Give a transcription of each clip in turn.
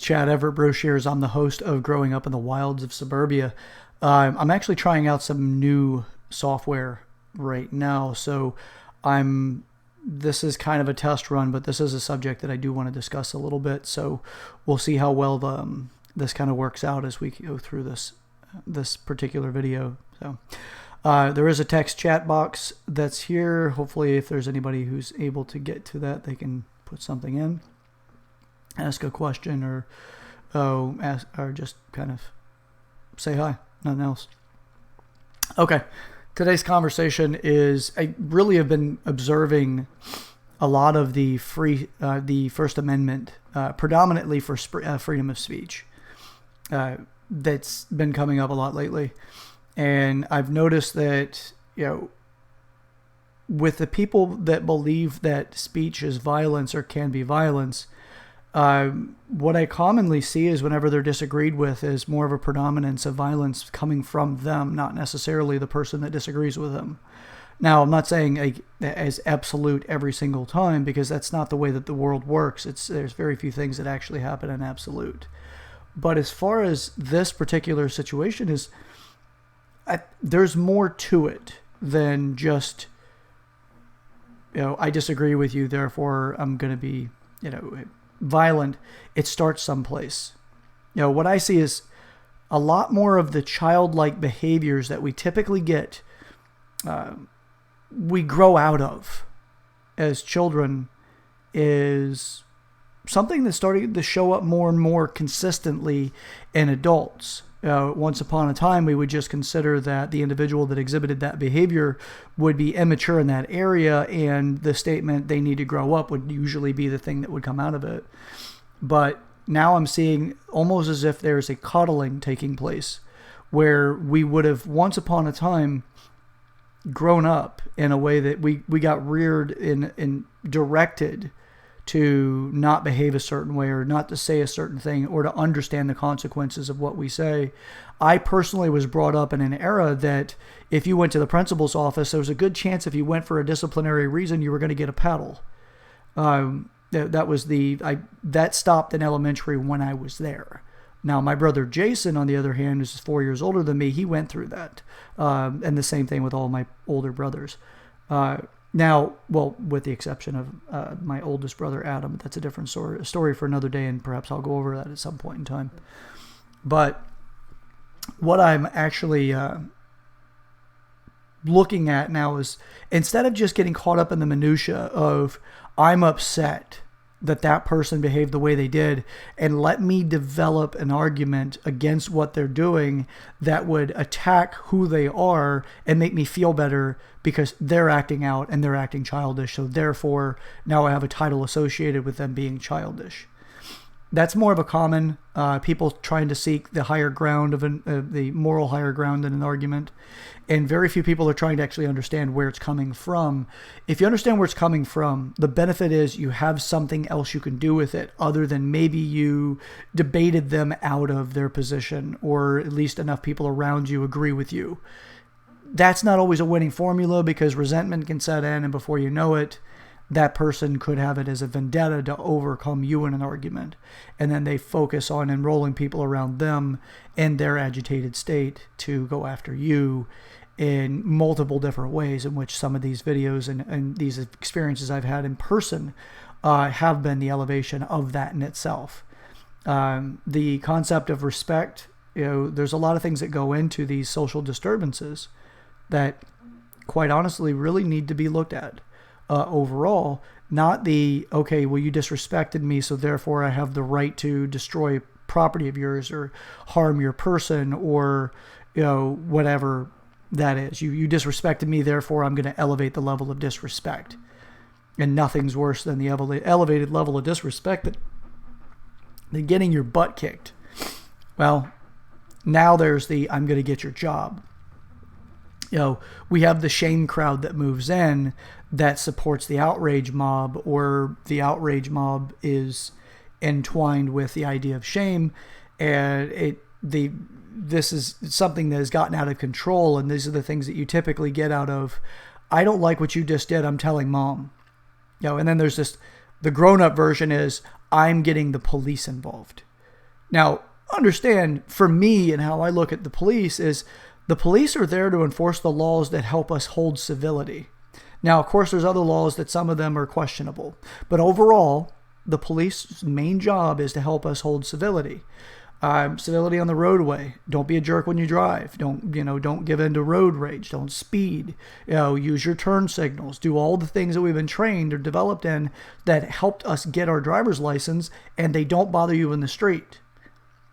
Chad Everett Brochure. I'm the host of Growing Up in the Wilds of Suburbia. I'm actually trying out some new software right now, so this is kind of a test run, but this is a subject that I do want to discuss a little bit, so we'll see how well this kind of works out as we go through this particular video. So there is a text chat box that's here. Hopefully, if there's anybody who's able to get to that, they can put something in, ask a question, or just kind of say hi. Nothing else. Okay, today's conversation is, I really have been observing a lot of the First Amendment, predominantly for freedom of speech, that's been coming up a lot lately. And I've noticed that, with the people that believe that speech is violence or can be violence, what I commonly see is whenever they're disagreed with is more of a predominance of violence coming from them, not necessarily the person that disagrees with them. Now, I'm not saying as absolute every single time, because that's not the way that the world works. There's very few things that actually happen in absolute. But as far as this particular situation is, there's more to it than just, I disagree with you, therefore I'm going to be, violent. It starts someplace. What I see is a lot more of the childlike behaviors that we typically get, we grow out of as children, is something that's starting to show up more and more consistently in adults. Once upon a time, we would just consider that the individual that exhibited that behavior would be immature in that area, and the statement they need to grow up would usually be the thing that would come out of it. But now I'm seeing almost as if there's a coddling taking place, where we would have once upon a time grown up in a way that we got reared and directed to not behave a certain way, or not to say a certain thing, or to understand the consequences of what we say. I personally was brought up in an era that if you went to the principal's office, there was a good chance if you went for a disciplinary reason, you were going to get a paddle. That stopped in elementary when I was there. Now, my brother Jason, on the other hand, who's 4 years older than me, he went through that. And the same thing with all my older brothers. Now, well, with the exception of my oldest brother, Adam. That's a different story, a story for another day, and perhaps I'll go over that at some point in time. But what I'm actually looking at now is, instead of just getting caught up in the minutia of, I'm upset that person behaved the way they did, and let me develop an argument against what they're doing that would attack who they are and make me feel better because they're acting out and they're acting childish. So therefore, now I have a title associated with them being childish. That's more of a common people trying to seek the higher ground of the moral higher ground in an argument. And very few people are trying to actually understand where it's coming from. If you understand where it's coming from, the benefit is you have something else you can do with it, other than maybe you debated them out of their position, or at least enough people around you agree with you. That's not always a winning formula, because resentment can set in, and before you know it, that person could have it as a vendetta to overcome you in an argument. And then they focus on enrolling people around them in their agitated state to go after you in multiple different ways, in which some of these videos and these experiences I've had in person have been the elevation of that in itself. The concept of respect, there's a lot of things that go into these social disturbances that, quite honestly, really need to be looked at. Overall, not the, okay, well, you disrespected me, so therefore I have the right to destroy property of yours or harm your person, or, whatever that is. You disrespected me, therefore I'm going to elevate the level of disrespect. And nothing's worse than the elevated level of disrespect than getting your butt kicked. Well, now there's the, I'm going to get your job. We have the shame crowd that moves in that supports the outrage mob, or the outrage mob is entwined with the idea of shame, and this is something that has gotten out of control, and these are the things that you typically get out of, I don't like what you just did, I'm telling mom. And then there's the grown-up version is, I'm getting the police involved. Now, understand, for me and how I look at the police is the police are there to enforce the laws that help us hold civility. Now, of course, there's other laws that some of them are questionable. But overall, the police's main job is to help us hold civility. Civility on the roadway. Don't be a jerk when you drive. Don't give in to road rage. Don't speed. Use your turn signals. Do all the things that we've been trained or developed in that helped us get our driver's license, and they don't bother you in the street.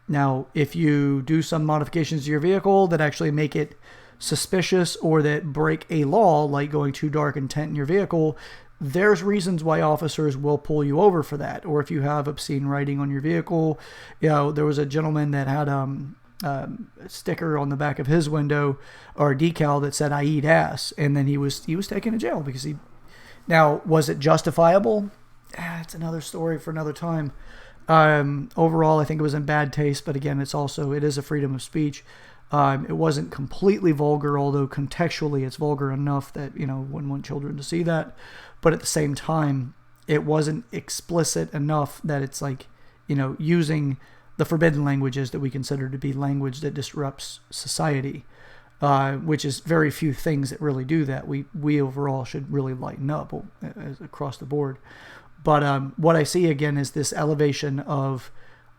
Now, if you do some modifications to your vehicle that actually make it suspicious or that break a law, like going too dark and tent in your vehicle, there's reasons why officers will pull you over for that. Or if you have obscene writing on your vehicle, there was a gentleman that had a sticker on the back of his window or a decal that said "I eat ass," and then he was taken to jail because he. Now, was it justifiable? It's another story for another time. Overall, I think it was in bad taste, but again, it is a freedom of speech. It wasn't completely vulgar, although contextually it's vulgar enough that, wouldn't want children to see that. But at the same time, it wasn't explicit enough that it's like, using the forbidden languages that we consider to be language that disrupts society, which is very few things that really do that. We overall should really lighten up across the board. But what I see again is this elevation of,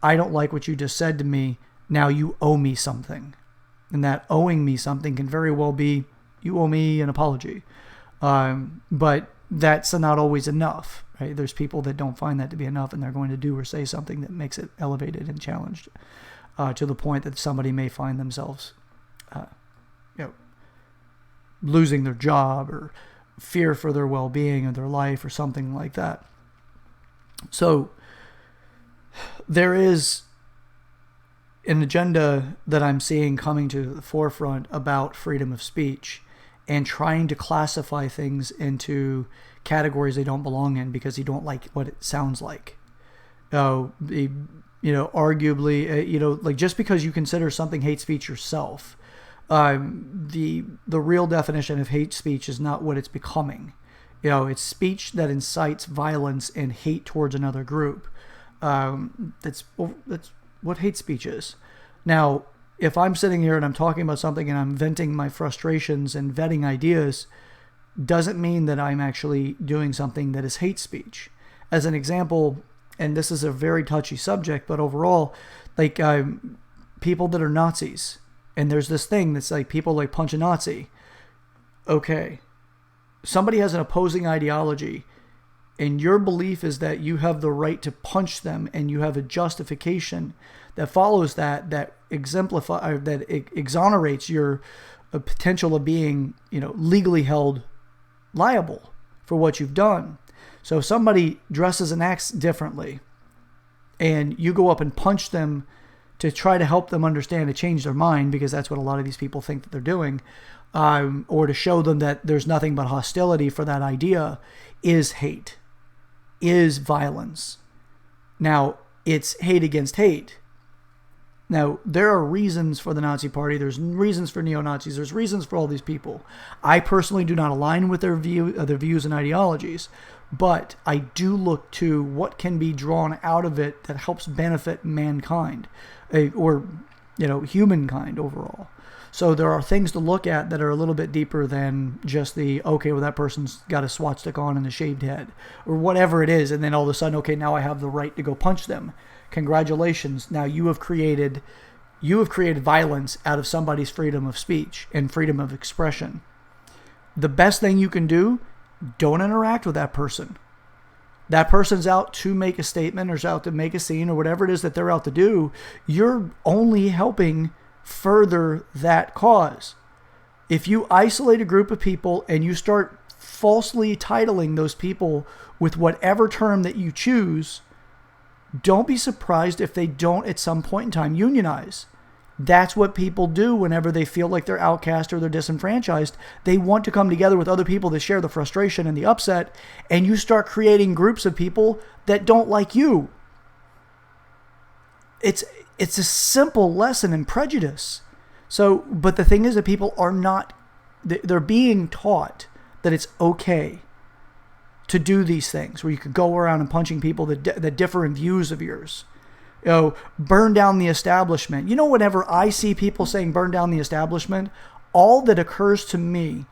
I don't like what you just said to me, now you owe me something. And that owing me something can very well be, you owe me an apology. But that's not always enough, right? There's people that don't find that to be enough, and they're going to do or say something that makes it elevated and challenged to the point that somebody may find themselves losing their job or fear for their well-being or their life or something like that. So there is an agenda that I'm seeing coming to the forefront about freedom of speech and trying to classify things into categories they don't belong in because you don't like what it sounds like. Arguably, like just because you consider something hate speech yourself, the real definition of hate speech is not what it's becoming. It's speech that incites violence and hate towards another group. That's what hate speech is. Now, if I'm sitting here and I'm talking about something and I'm venting my frustrations and vetting ideas, doesn't mean that I'm actually doing something that is hate speech. As an example, and this is a very touchy subject, but overall, like people that are Nazis, and there's this thing that's like people like punch a Nazi. Okay, somebody has an opposing ideology, and your belief is that you have the right to punch them, and you have a justification that follows that exonerates your potential of being, legally held liable for what you've done. So if somebody dresses and acts differently, and you go up and punch them to try to help them understand, to change their mind, because that's what a lot of these people think that they're doing, or to show them that there's nothing but hostility for that idea, is hate, is violence. Now, it's hate against hate. Now, there are reasons for the Nazi Party. There's reasons for neo-Nazis. There's reasons for all these people. I personally do not align with their views and ideologies, but I do look to what can be drawn out of it that helps benefit mankind, or humankind overall. So there are things to look at that are a little bit deeper than just that person's got a swastika on and a shaved head, or whatever it is, and then all of a sudden, okay, now I have the right to go punch them. Congratulations. Now you have created violence out of somebody's freedom of speech and freedom of expression. The best thing you can do, don't interact with that person. That person's out to make a statement or is out to make a scene or whatever it is that they're out to do. You're only helping further that cause. If you isolate a group of people and you start falsely titling those people with whatever term that you choose, don't be surprised if they don't at some point in time unionize. That's what people do whenever they feel like they're outcast or they're disenfranchised. They want to come together with other people that share the frustration and the upset, and you start creating groups of people that don't like you. It's a simple lesson in prejudice. But the thing is that people are not, they're being taught that it's okay to do these things where you could go around and punching people that differ in views of yours. Burn down the establishment. Whenever I see people saying burn down the establishment, all that occurs to me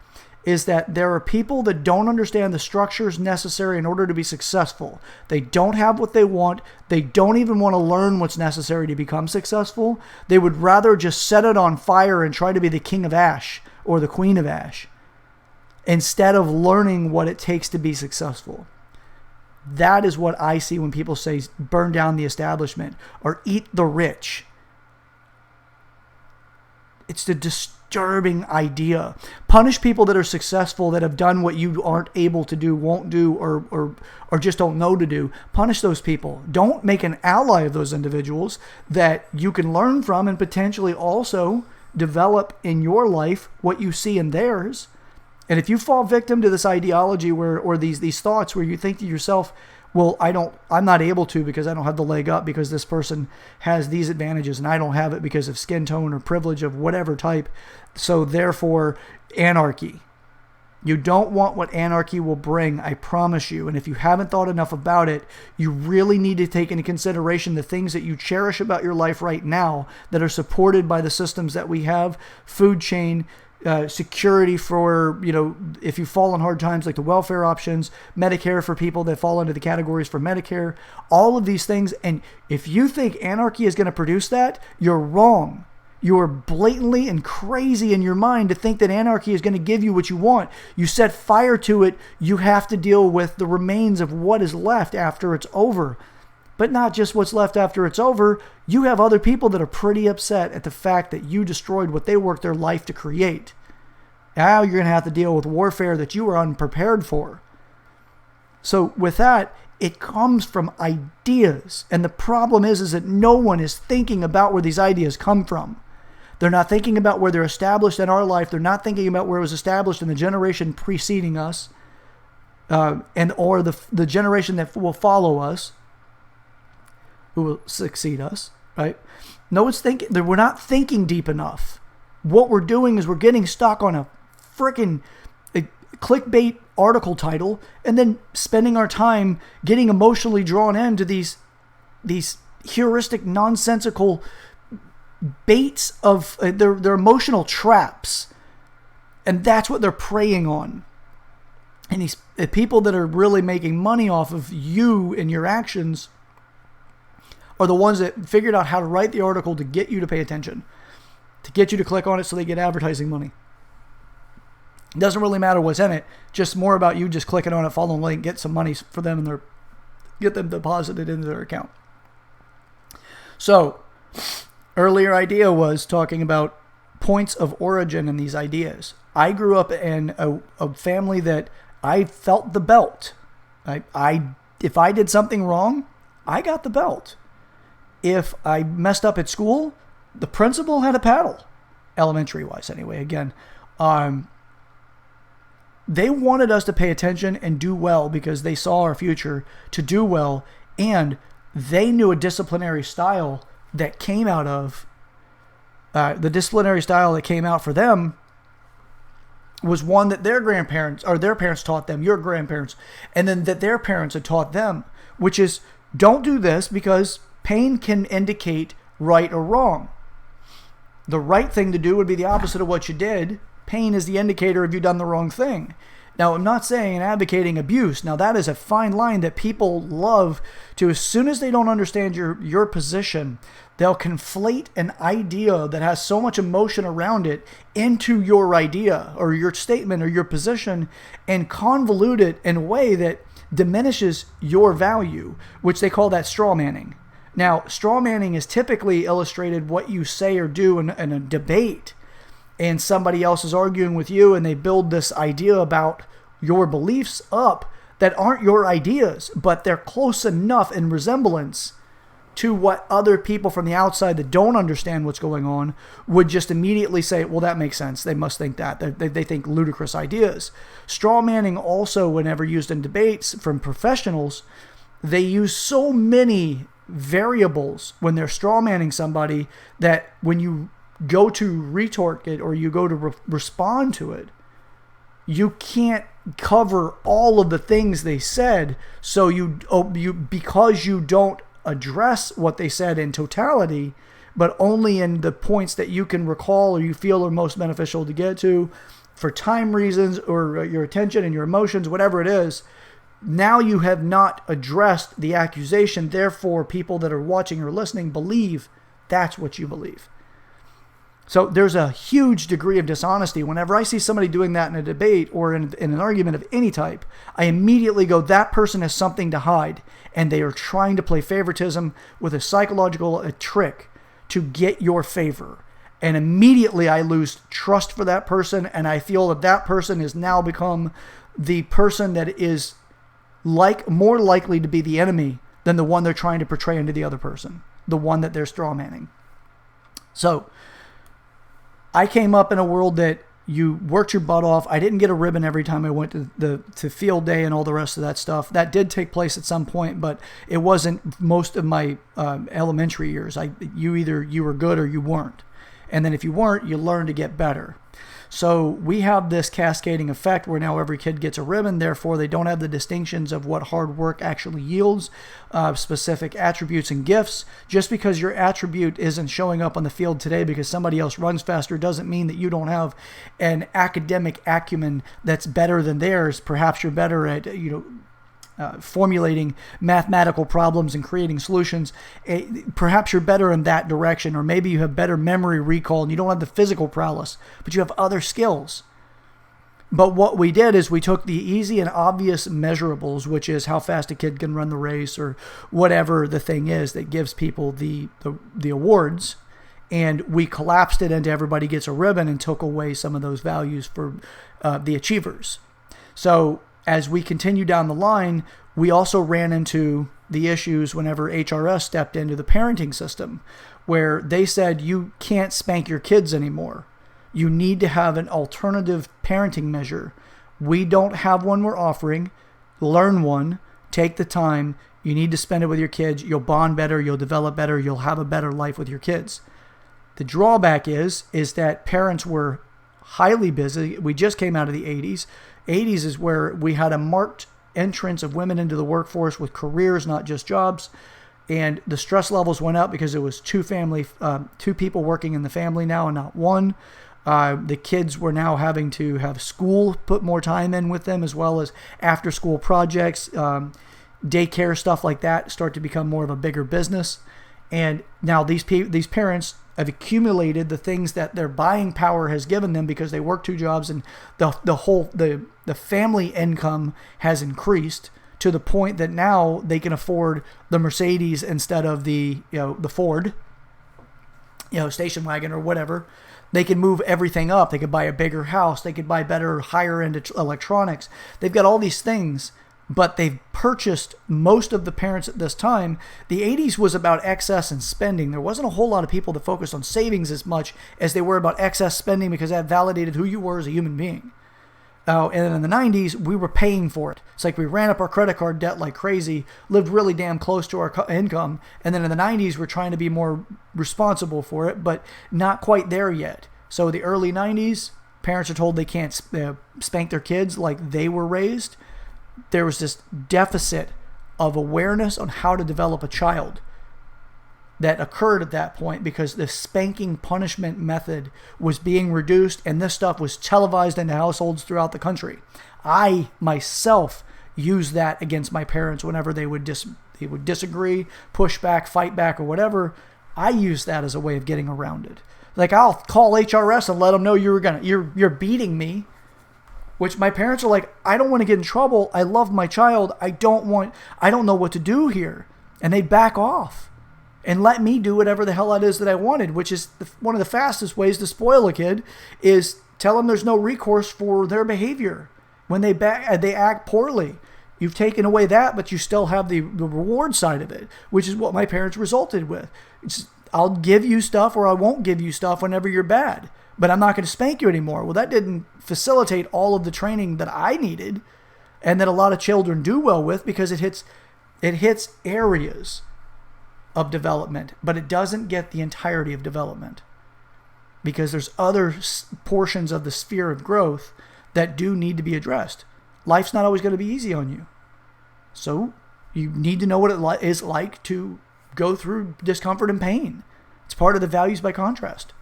is that there are people that don't understand the structures necessary in order to be successful. They don't have what they want. They don't even want to learn what's necessary to become successful. They would rather just set it on fire and try to be the king of ash or the queen of ash instead of learning what it takes to be successful. That is what I see when people say burn down the establishment or eat the rich. It's the disturbing idea. Punish people that are successful, that have done what you aren't able to do, won't do, or just don't know to do. Punish those people. Don't make an ally of those individuals that you can learn from and potentially also develop in your life what you see in theirs. And if you fall victim to this ideology or these thoughts where you think to yourself, well, I'm not able to because I don't have the leg up because this person has these advantages and I don't have it because of skin tone or privilege of whatever type. So therefore, anarchy. You don't want what anarchy will bring, I promise you. And if you haven't thought enough about it, you really need to take into consideration the things that you cherish about your life right now that are supported by the systems that we have, food chain, security for, if you fall in hard times, like the welfare options, Medicare for people that fall into the categories for Medicare, all of these things. And if you think anarchy is going to produce that, you're wrong. You are blatantly and crazy in your mind to think that anarchy is going to give you what you want. You set fire to it, you have to deal with the remains of what is left after it's over. But not just what's left after it's over. You have other people that are pretty upset at the fact that you destroyed what they worked their life to create. Now you're going to have to deal with warfare that you were unprepared for. So with that, it comes from ideas. And the problem is that no one is thinking about where these ideas come from. They're not thinking about where they're established in our life. They're not thinking about where it was established in the generation preceding us, or the generation that will follow us, who will succeed us, right? No one's thinking. We're not thinking deep enough. What we're doing is we're getting stuck on a freaking clickbait article title and then spending our time getting emotionally drawn into these heuristic, nonsensical baits of their emotional traps. And that's what they're preying on. And these people that are really making money off of you and your actions are the ones that figured out how to write the article to get you to pay attention, to get you to click on it so they get advertising money. It doesn't really matter what's in it, just more about you just clicking on it, following the link, get some money for them and get them deposited into their account. So, earlier idea was talking about points of origin in these ideas. I grew up in a family that I felt the belt. If I did something wrong, I got the belt. If I messed up at school, the principal had a paddle, elementary-wise anyway. Again, they wanted us to pay attention and do well because they saw our future to do well, and they knew a disciplinary style that came out of, the disciplinary style that came out for them was one that their grandparents, or their parents taught them, your grandparents, and then that their parents had taught them, which is don't do this because pain can indicate right or wrong. The right thing to do would be the opposite of what you did. Pain is the indicator of you done the wrong thing. Now, I'm not saying and advocating abuse. Now, that is a fine line that people love to, as soon as they don't understand your position, they'll conflate an idea that has so much emotion around it into your idea or your statement or your position and convolute it in a way that diminishes your value, which they call that straw manning. Now, straw manning is typically illustrated what you say or do in a debate, and somebody else is arguing with you, and they build this idea about your beliefs up that aren't your ideas, but they're close enough in resemblance to what other people from the outside that don't understand what's going on would just immediately say, well, that makes sense. They must think that. They think ludicrous ideas. Straw manning also, whenever used in debates from professionals, they use so many variables when they're straw manning somebody that when you go to retort it or you go to respond to it, you can't cover all of the things they said. So because you don't address what they said in totality, but only in the points that you can recall or you feel are most beneficial to get to for time reasons or your attention and your emotions, whatever it is. Now you have not addressed the accusation. Therefore, people that are watching or listening believe that's what you believe. So there's a huge degree of dishonesty. Whenever I see somebody doing that in a debate or in an argument of any type, I immediately go, that person has something to hide. And they are trying to play favoritism with a psychological trick to get your favor. And immediately I lose trust for that person. And I feel that that person has now become the person that is more likely to be the enemy than the one they're trying to portray into the other person, the one that they're straw manning. So I came up in a world that you worked your butt off. I didn't get a ribbon every time I went to field day and all the rest of that stuff. That did take place at some point, but it wasn't most of my elementary years. You were good or you weren't. And then if you weren't, you learned to get better. So we have this cascading effect where now every kid gets a ribbon. Therefore, they don't have the distinctions of what hard work actually yields, specific attributes and gifts. Just because your attribute isn't showing up on the field today because somebody else runs faster doesn't mean that you don't have an academic acumen that's better than theirs. Perhaps you're better at, formulating mathematical problems and creating solutions. Perhaps you're better in that direction, or maybe you have better memory recall and you don't have the physical prowess, but you have other skills. But what we did is we took the easy and obvious measurables, which is how fast a kid can run the race or whatever the thing is that gives people the awards, and we collapsed it into everybody gets a ribbon and took away some of those values for the achievers. So as we continue down the line, we also ran into the issues whenever HRS stepped into the parenting system, where they said you can't spank your kids anymore. You need to have an alternative parenting measure. We don't have one we're offering. Learn one. Take the time. You need to spend it with your kids. You'll bond better. You'll develop better. You'll have a better life with your kids. The drawback is that parents were highly busy. We just came out of the 80s. 80s is where we had a marked entrance of women into the workforce with careers, not just jobs. And the stress levels went up because it was two people working in the family now and not one. The kids were now having to have school put more time in with them, as well as after school projects, daycare, stuff like that start to become more of a bigger business. And now these parents have accumulated the things that their buying power has given them because they work two jobs, and the family income has increased to the point that now they can afford the Mercedes instead of the Ford, station wagon or whatever. They can move everything up. They could buy a bigger house. They could buy better, higher end electronics. They've got all these things, but they've purchased, most of the parents at this time. The 80s was about excess and spending. There wasn't a whole lot of people that focused on savings as much as they were about excess spending, because that validated who you were as a human being. And then in the 90s, we were paying for it. It's like we ran up our credit card debt like crazy, lived really damn close to our income. And then in the 90s, we're trying to be more responsible for it, but not quite there yet. So the early 90s, parents are told they can't spank their kids like they were raised. There was this deficit of awareness on how to develop a child that occurred at that point, because the spanking punishment method was being reduced, and this stuff was televised into households throughout the country. I myself used that against my parents whenever they would disagree, push back, fight back, or whatever. I used that as a way of getting around it. Like, I'll call HRS and let them know you're beating me. Which my parents are like, I don't want to get in trouble. I love my child. I don't know what to do here. And they back off and let me do whatever the hell it is that I wanted, which is one of the fastest ways to spoil a kid, is tell them there's no recourse for their behavior when they act poorly. You've taken away that, but you still have the reward side of it, which is what my parents resulted with. I'll give you stuff or I won't give you stuff whenever you're bad, but I'm not going to spank you anymore. Well, that didn't facilitate all of the training that I needed and that a lot of children do well with, because it hits areas of development, but it doesn't get the entirety of development, because there's other portions of the sphere of growth that do need to be addressed. Life's not always going to be easy on you. So you need to know what it is like to go through discomfort and pain. It's part of the values by contrast.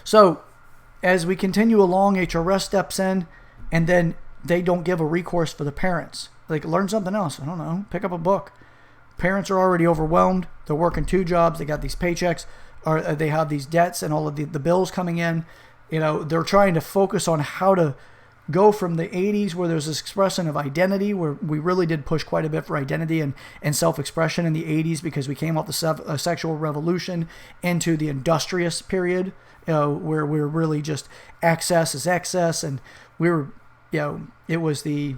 So as we continue along, HRS steps in, and then they don't give a recourse for the parents. Like, learn something else. I don't know. Pick up a book. Parents are already overwhelmed. They're working 2 jobs. They got these paychecks, or they have these debts and all of the bills coming in. They're trying to focus on how to go from the 80s, where there's this expression of identity, where we really did push quite a bit for identity and self-expression in the 80s, because we came off the sexual revolution, into the industrious period, where we're really just excess is excess, and we were, it was the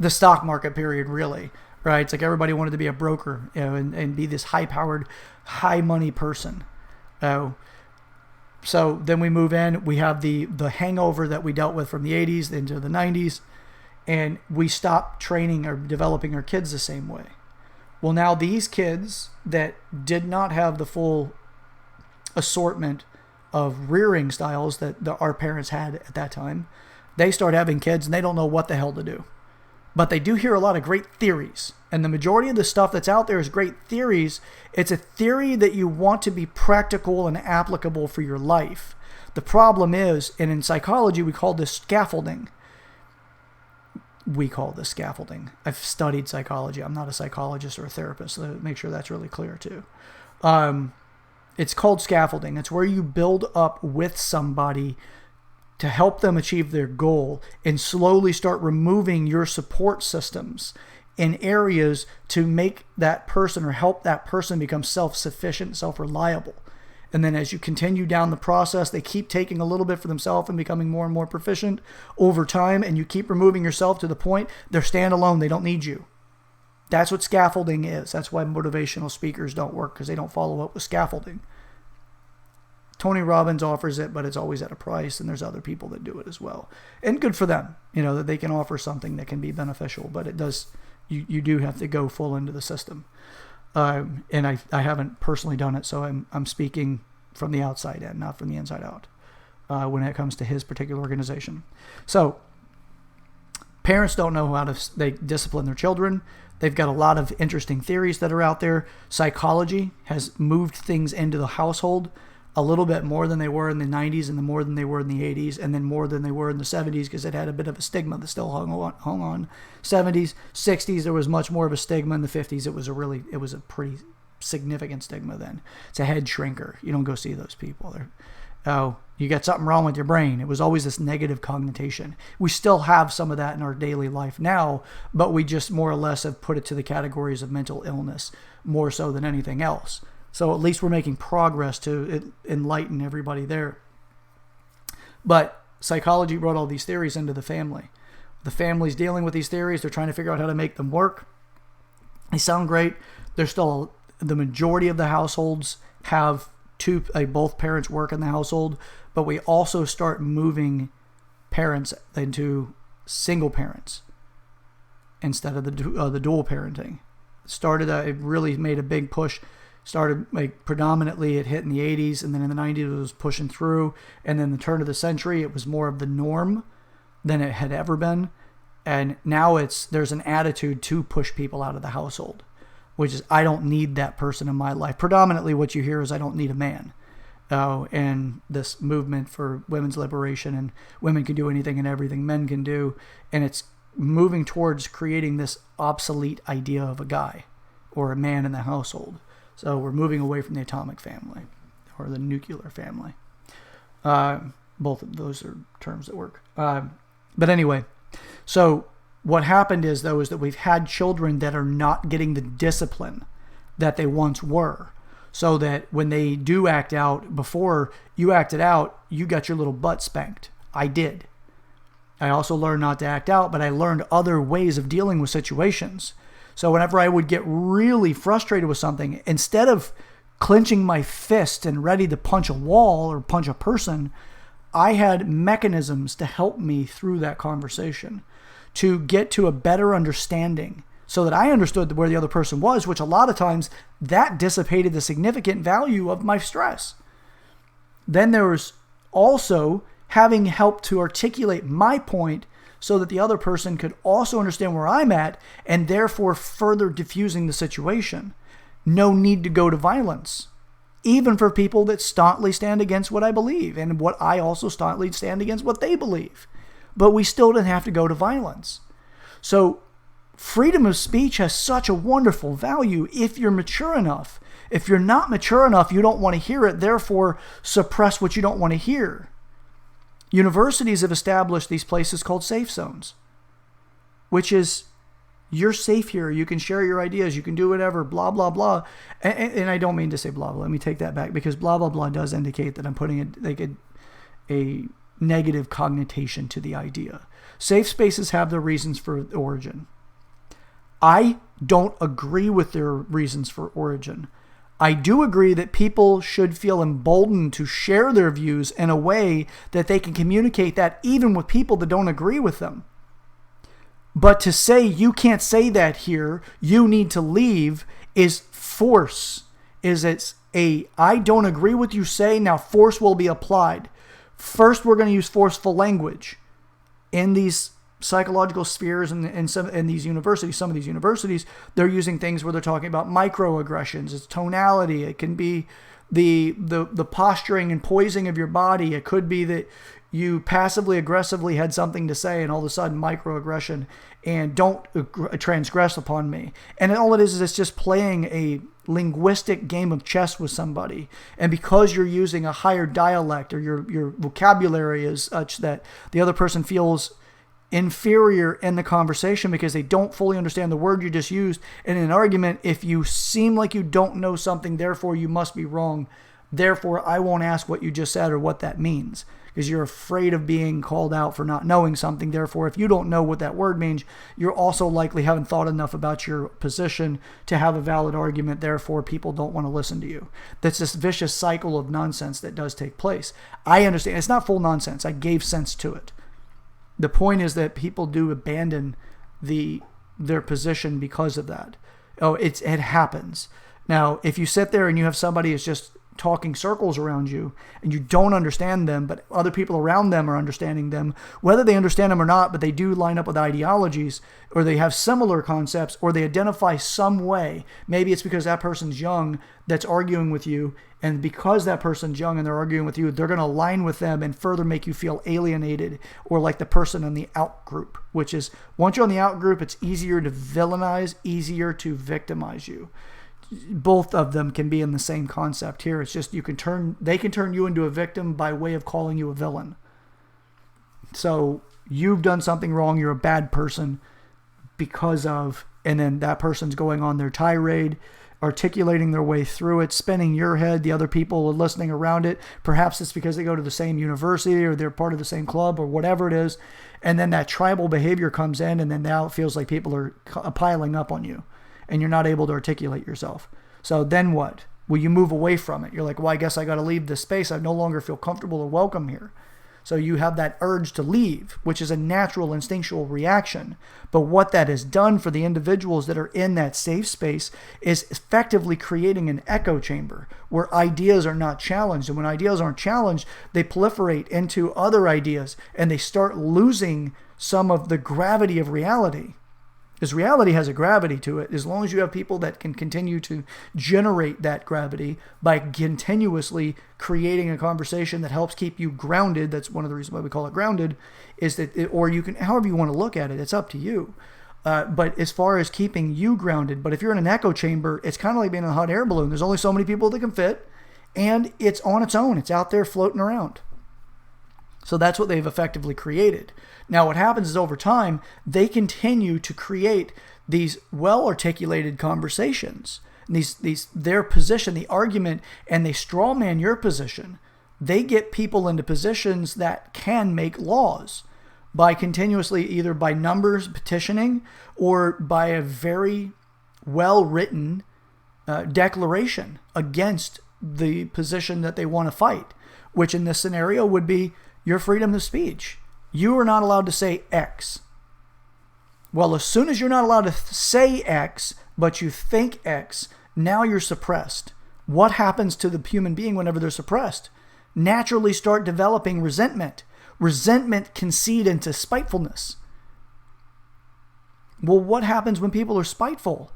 stock market period, really, right? It's like everybody wanted to be a broker, and be this high-powered, high-money person. So then we move in, we have the hangover that we dealt with from the 80s into the 90s, and we stop training or developing our kids the same way. Well, now these kids that did not have the full assortment of rearing styles that our parents had at that time, they start having kids and they don't know what the hell to do. But they do hear a lot of great theories. And the majority of the stuff that's out there is great theories. It's a theory that you want to be practical and applicable for your life. The problem is, and in psychology, we call this scaffolding. I've studied psychology. I'm not a psychologist or a therapist, so make sure that's really clear too. It's called scaffolding. It's where you build up with somebody to help them achieve their goal, and slowly start removing your support systems in areas to make that person, or help that person, become self-sufficient, self-reliable. And then as you continue down the process, they keep taking a little bit for themselves and becoming more and more proficient over time, and you keep removing yourself to the point they're standalone, they don't need you. That's what scaffolding is. That's why motivational speakers don't work, because they don't follow up with scaffolding. Tony Robbins offers it, but it's always at a price, and there's other people that do it as well. And good for them, that they can offer something that can be beneficial, but it does, you do have to go full into the system. And I haven't personally done it, so I'm speaking from the outside in, not from the inside out, when it comes to his particular organization. So parents don't know how they discipline their children. They've got a lot of interesting theories that are out there. Psychology has moved things into the household a little bit more than they were in the 90s, and more than they were in the 80s, and then more than they were in the 70s, because it had a bit of a stigma that still hung on. 70s, 60s, there was much more of a stigma. In the 50s, it was a pretty significant stigma then. It's a head shrinker. You don't go see those people. You got something wrong with your brain. It was always this negative connotation. We still have some of that in our daily life now, but we just more or less have put it to the categories of mental illness more so than anything else. So at least we're making progress to enlighten everybody there. But psychology brought all these theories into the family. The family's dealing with these theories. They're trying to figure out how to make them work. They sound great. There's still the majority of the households have both parents work in the household, but we also start moving parents into single parents instead of the dual parenting. It really made a big push. Started predominantly, it hit in the 80s, and then in the 90s it was pushing through, and then the turn of the century it was more of the norm than it had ever been. And now there's an attitude to push people out of the household, which is, I don't need that person in my life. Predominantly what you hear is, I don't need a man. And this movement for women's liberation, and women can do anything and everything men can do, and it's moving towards creating this obsolete idea of a guy or a man in the household. So we're moving away from the atomic family or the nuclear family. Both of those are terms that work. But anyway, so what happened is that we've had children that are not getting the discipline that they once were. So that when they do act out, before you acted out, you got your little butt spanked. I did. I also learned not to act out, but I learned other ways of dealing with situations. So whenever I would get really frustrated with something, instead of clenching my fist and ready to punch a wall or punch a person, I had mechanisms to help me through that conversation, to get to a better understanding, so that I understood where the other person was, which a lot of times that dissipated the significant value of my stress. Then there was also having help to articulate my point so that the other person could also understand where I'm at, and therefore further diffusing the situation. No need to go to violence, even for people that staunchly stand against what I believe, and what I also staunchly stand against what they believe. But we still didn't have to go to violence. So freedom of speech has such a wonderful value if you're mature enough. If you're not mature enough, you don't want to hear it, therefore suppress what you don't want to hear. Universities have established these places called safe zones, which is, you're safe here. You can share your ideas. You can do whatever, blah, blah, blah. And I don't mean to say blah, blah. Let me take that back, because blah, blah, blah does indicate that I'm putting a negative connotation to the idea. Safe spaces have their reasons for origin. I don't agree with their reasons for origin. I do agree that people should feel emboldened to share their views in a way that they can communicate that even with people that don't agree with them. But to say you can't say that here, you need to leave, is force. I don't agree with you say, now force will be applied. First, we're going to use forceful language in these psychological spheres and in these universities. Some of these universities, they're using things where they're talking about microaggressions. It's tonality. It can be the posturing and poising of your body. It could be that you passively aggressively had something to say, and all of a sudden microaggression, and don't transgress upon me. And all it is it's just playing a linguistic game of chess with somebody. And because you're using a higher dialect, or your vocabulary is such that the other person feels inferior in the conversation because they don't fully understand the word you just used. And in an argument, if you seem like you don't know something, therefore you must be wrong. Therefore, I won't ask what you just said or what that means, because you're afraid of being called out for not knowing something. Therefore, if you don't know what that word means, you're also likely haven't thought enough about your position to have a valid argument. Therefore, people don't want to listen to you. That's this vicious cycle of nonsense that does take place. I understand. It's not full nonsense. I gave sense to it. The point is that people do abandon their position because of that. Oh, it happens. Now, if you sit there and you have somebody who's just talking circles around you and you don't understand them, but other people around them are understanding them, whether they understand them or not, but they do line up with ideologies, or they have similar concepts, or they identify some way. Maybe it's because that person's young that's arguing with you, and because that person's young and they're arguing with you, they're going to align with them and further make you feel alienated, or like the person in the out group, which is, once you're on the out group, it's easier to villainize, easier to victimize you. Both of them can be in the same concept here. It's just they can turn you into a victim by way of calling you a villain. So you've done something wrong, you're a bad person because of, and then that person's going on their tirade, articulating their way through it, spinning your head, the other people are listening around it. Perhaps it's because they go to the same university or they're part of the same club or whatever it is. And then that tribal behavior comes in, and then now it feels like people are piling up on you, and you're not able to articulate yourself. So then what? Well, you move away from it. You're like, well, I guess I got to leave this space. I no longer feel comfortable or welcome here. So you have that urge to leave, which is a natural instinctual reaction. But what that has done for the individuals that are in that safe space is effectively creating an echo chamber where ideas are not challenged. And when ideas aren't challenged, they proliferate into other ideas, and they start losing some of the gravity of reality. Because reality has a gravity to it, as long as you have people that can continue to generate that gravity by continuously creating a conversation that helps keep you grounded. That's one of the reasons why we call it grounded, is that, or you can, however you want to look at it, it's up to you. But as far as keeping you grounded, but if you're in an echo chamber, it's kind of like being in a hot air balloon. There's only so many people that can fit, and it's on its own. It's out there floating around. So that's what they've effectively created. Now, what happens is over time, they continue to create these well-articulated conversations, their position, the argument, and they strawman your position. They get people into positions that can make laws by continuously, either by numbers petitioning or by a very well-written declaration against the position that they want to fight, which in this scenario would be your freedom of speech. You are not allowed to say X. Well, as soon as you're not allowed to say X, but you think X, now you're suppressed. What happens to the human being whenever they're suppressed? Naturally start developing resentment. Resentment can seed into spitefulness. Well, what happens when people are spiteful?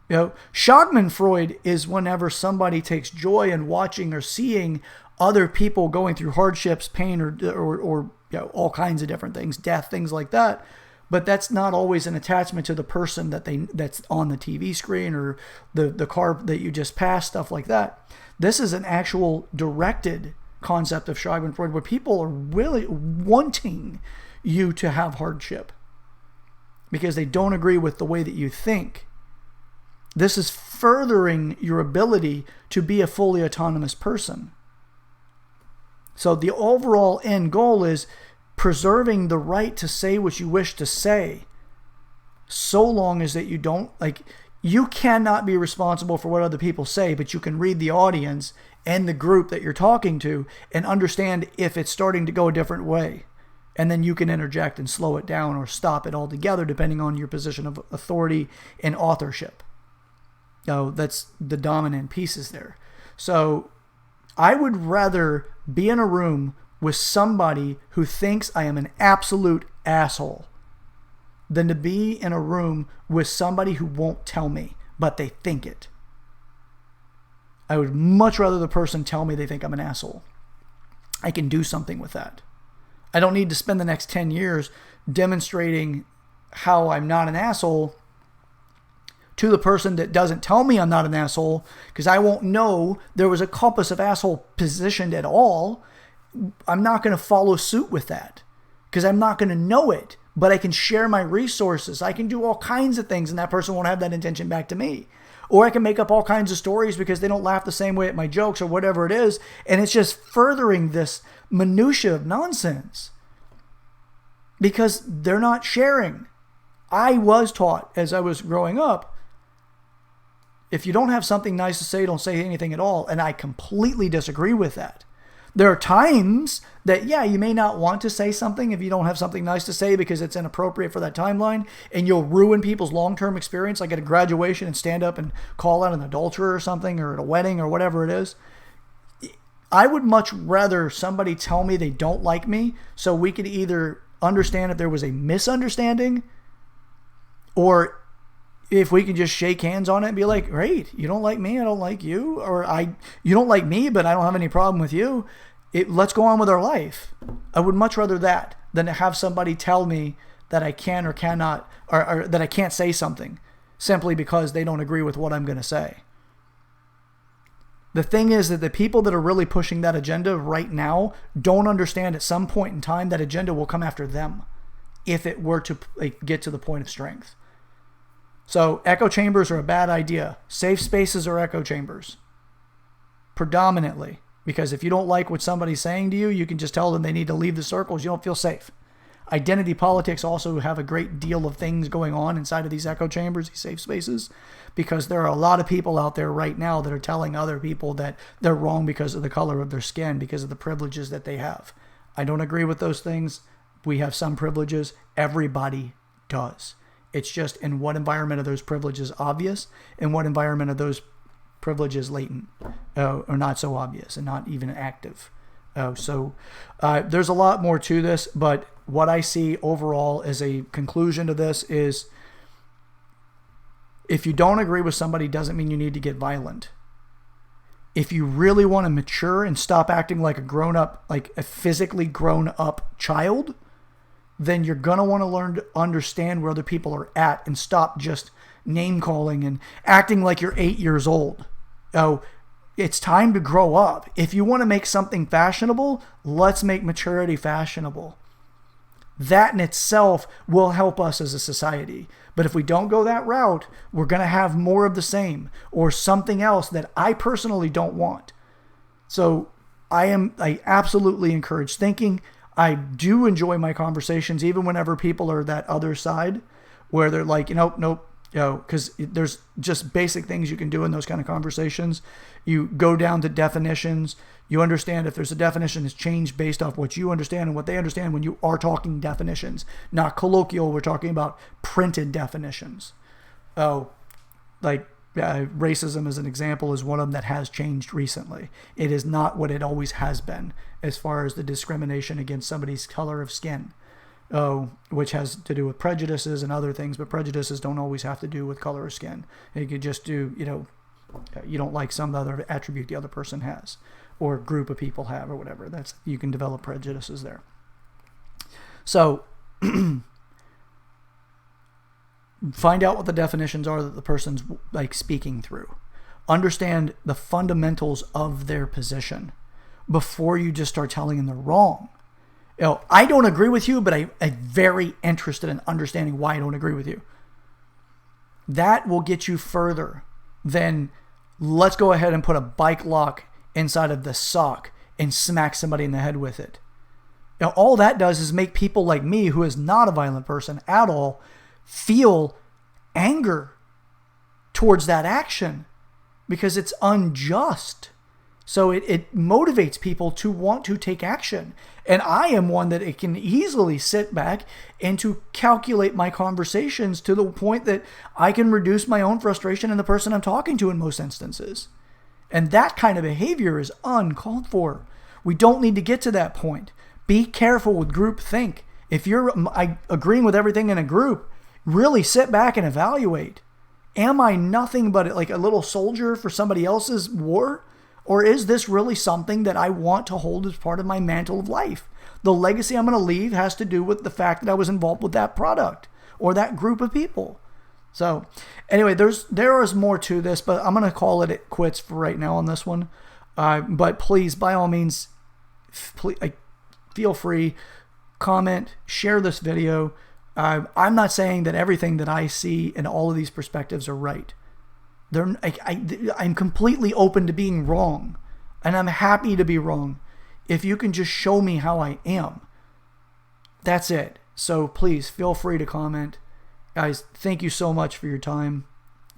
Schadenfreude is whenever somebody takes joy in watching or seeing other people going through hardships, pain, or all kinds of different things, death, things like that. But that's not always an attachment to the person that's on the TV screen or the car that you just passed, stuff like that. This is an actual directed concept of Schadenfreude where people are really wanting you to have hardship because they don't agree with the way that you think. This is furthering your ability to be a fully autonomous person. So the overall end goal is preserving the right to say what you wish to say, so long as that you don't, you cannot be responsible for what other people say, but you can read the audience and the group that you're talking to and understand if it's starting to go a different way. And then you can interject and slow it down or stop it altogether, depending on your position of authority and authorship. That's the dominant pieces there. So I would rather be in a room with somebody who thinks I am an absolute asshole than to be in a room with somebody who won't tell me, but they think it. I would much rather the person tell me they think I'm an asshole. I can do something with that. I don't need to spend the next 10 years demonstrating how I'm not an asshole to the person that doesn't tell me I'm not an asshole, because I won't know there was a compass of asshole positioned at all. I'm not going to follow suit with that because I'm not going to know it, but I can share my resources. I can do all kinds of things and that person won't have that intention back to me. Or I can make up all kinds of stories because they don't laugh the same way at my jokes or whatever it is. And it's just furthering this minutia of nonsense because they're not sharing. I was taught as I was growing up, if you don't have something nice to say, don't say anything at all. And I completely disagree with that. There are times that, you may not want to say something if you don't have something nice to say because it's inappropriate for that timeline and you'll ruin people's long-term experience, like at a graduation and stand up and call out an adulterer or something, or at a wedding or whatever it is. I would much rather somebody tell me they don't like me so we could either understand if there was a misunderstanding, or if we can just shake hands on it and be like, great, you don't like me, I don't like you, or you don't like me, but I don't have any problem with you. Let's go on with our life. I would much rather that than to have somebody tell me that I can or cannot, or that I can't say something simply because they don't agree with what I'm going to say. The thing is that the people that are really pushing that agenda right now don't understand at some point in time that agenda will come after them if it were to get to the point of strength. So echo chambers are a bad idea. Safe spaces are echo chambers. Predominantly. Because if you don't like what somebody's saying to you, you can just tell them they need to leave the circles. You don't feel safe. Identity politics also have a great deal of things going on inside of these echo chambers, these safe spaces, because there are a lot of people out there right now that are telling other people that they're wrong because of the color of their skin, because of the privileges that they have. I don't agree with those things. We have some privileges. Everybody does. It's just in what environment are those privileges obvious and what environment are those privileges latent or not so obvious and not even active. So there's a lot more to this, but what I see overall as a conclusion to this is if you don't agree with somebody doesn't mean you need to get violent. If you really want to mature and stop acting like a grown-up, like a physically grown-up child, then you're going to want to learn to understand where other people are at and stop just name-calling and acting like you're 8 years old. It's time to grow up. If you want to make something fashionable, let's make maturity fashionable. That in itself will help us as a society. But if we don't go that route, we're going to have more of the same or something else that I personally don't want. So I absolutely encourage thinking. I do enjoy my conversations, even whenever people are that other side where they're like, nope, because there's just basic things you can do in those kind of conversations. You go down to definitions. You understand if there's a definition that's changed based off what you understand and what they understand when you are talking definitions, not colloquial. We're talking about printed definitions. Racism as an example is one of them that has changed recently. It is not what it always has been as far as the discrimination against somebody's color of skin. which has to do with prejudices and other things, but prejudices don't always have to do with color of skin. You could just do, you don't like some other attribute the other person has, or group of people have, or whatever. You can develop prejudices there. So find out what the definitions are that the person's like speaking through. Understand the fundamentals of their position before you just start telling them they're wrong. I don't agree with you, but I'm very interested in understanding why I don't agree with you. That will get you further than let's go ahead and put a bike lock inside of the sock and smack somebody in the head with it. All that does is make people like me, who is not a violent person at all, feel anger towards that action because it's unjust. So it motivates people to want to take action. And I am one that it can easily sit back and to calculate my conversations to the point that I can reduce my own frustration in the person I'm talking to in most instances. And that kind of behavior is uncalled for. We don't need to get to that point. Be careful with group think. If you're agreeing with everything in a group, really sit back and evaluate. Am I nothing but like a little soldier for somebody else's war? Or is this really something that I want to hold as part of my mantle of life? The legacy I'm going to leave has to do with the fact that I was involved with that product or that group of people. So anyway, there is more to this, but I'm going to call it quits for right now on this one. But please, by all means, feel free, comment, share this video. I'm not saying that everything that I see in all of these perspectives are right. I'm completely open to being wrong, and I'm happy to be wrong. If you can just show me how I am, that's it. So please feel free to comment. Guys, thank you so much for your time.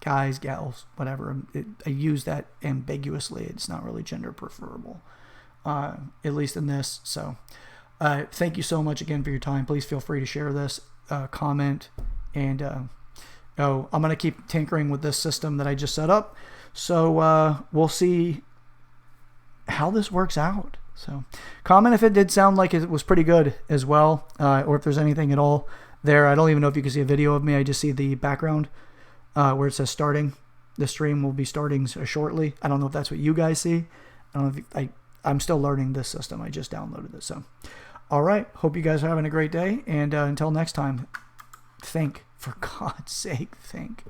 Guys, gals, whatever. I use that ambiguously. It's not really gender preferable, at least in this. So thank you so much again for your time. Please feel free to share this, comment, and I'm going to keep tinkering with this system that I just set up. So we'll see how this works out. So comment if it did sound like it was pretty good as well, or if there's anything at all there. I don't even know if you can see a video of me. I just see the background where it says starting. The stream will be starting shortly. I don't know if that's what you guys see. I don't know if I'm still learning this system. I just downloaded it. So, all right. Hope you guys are having a great day. And until next time, think. For God's sake, think.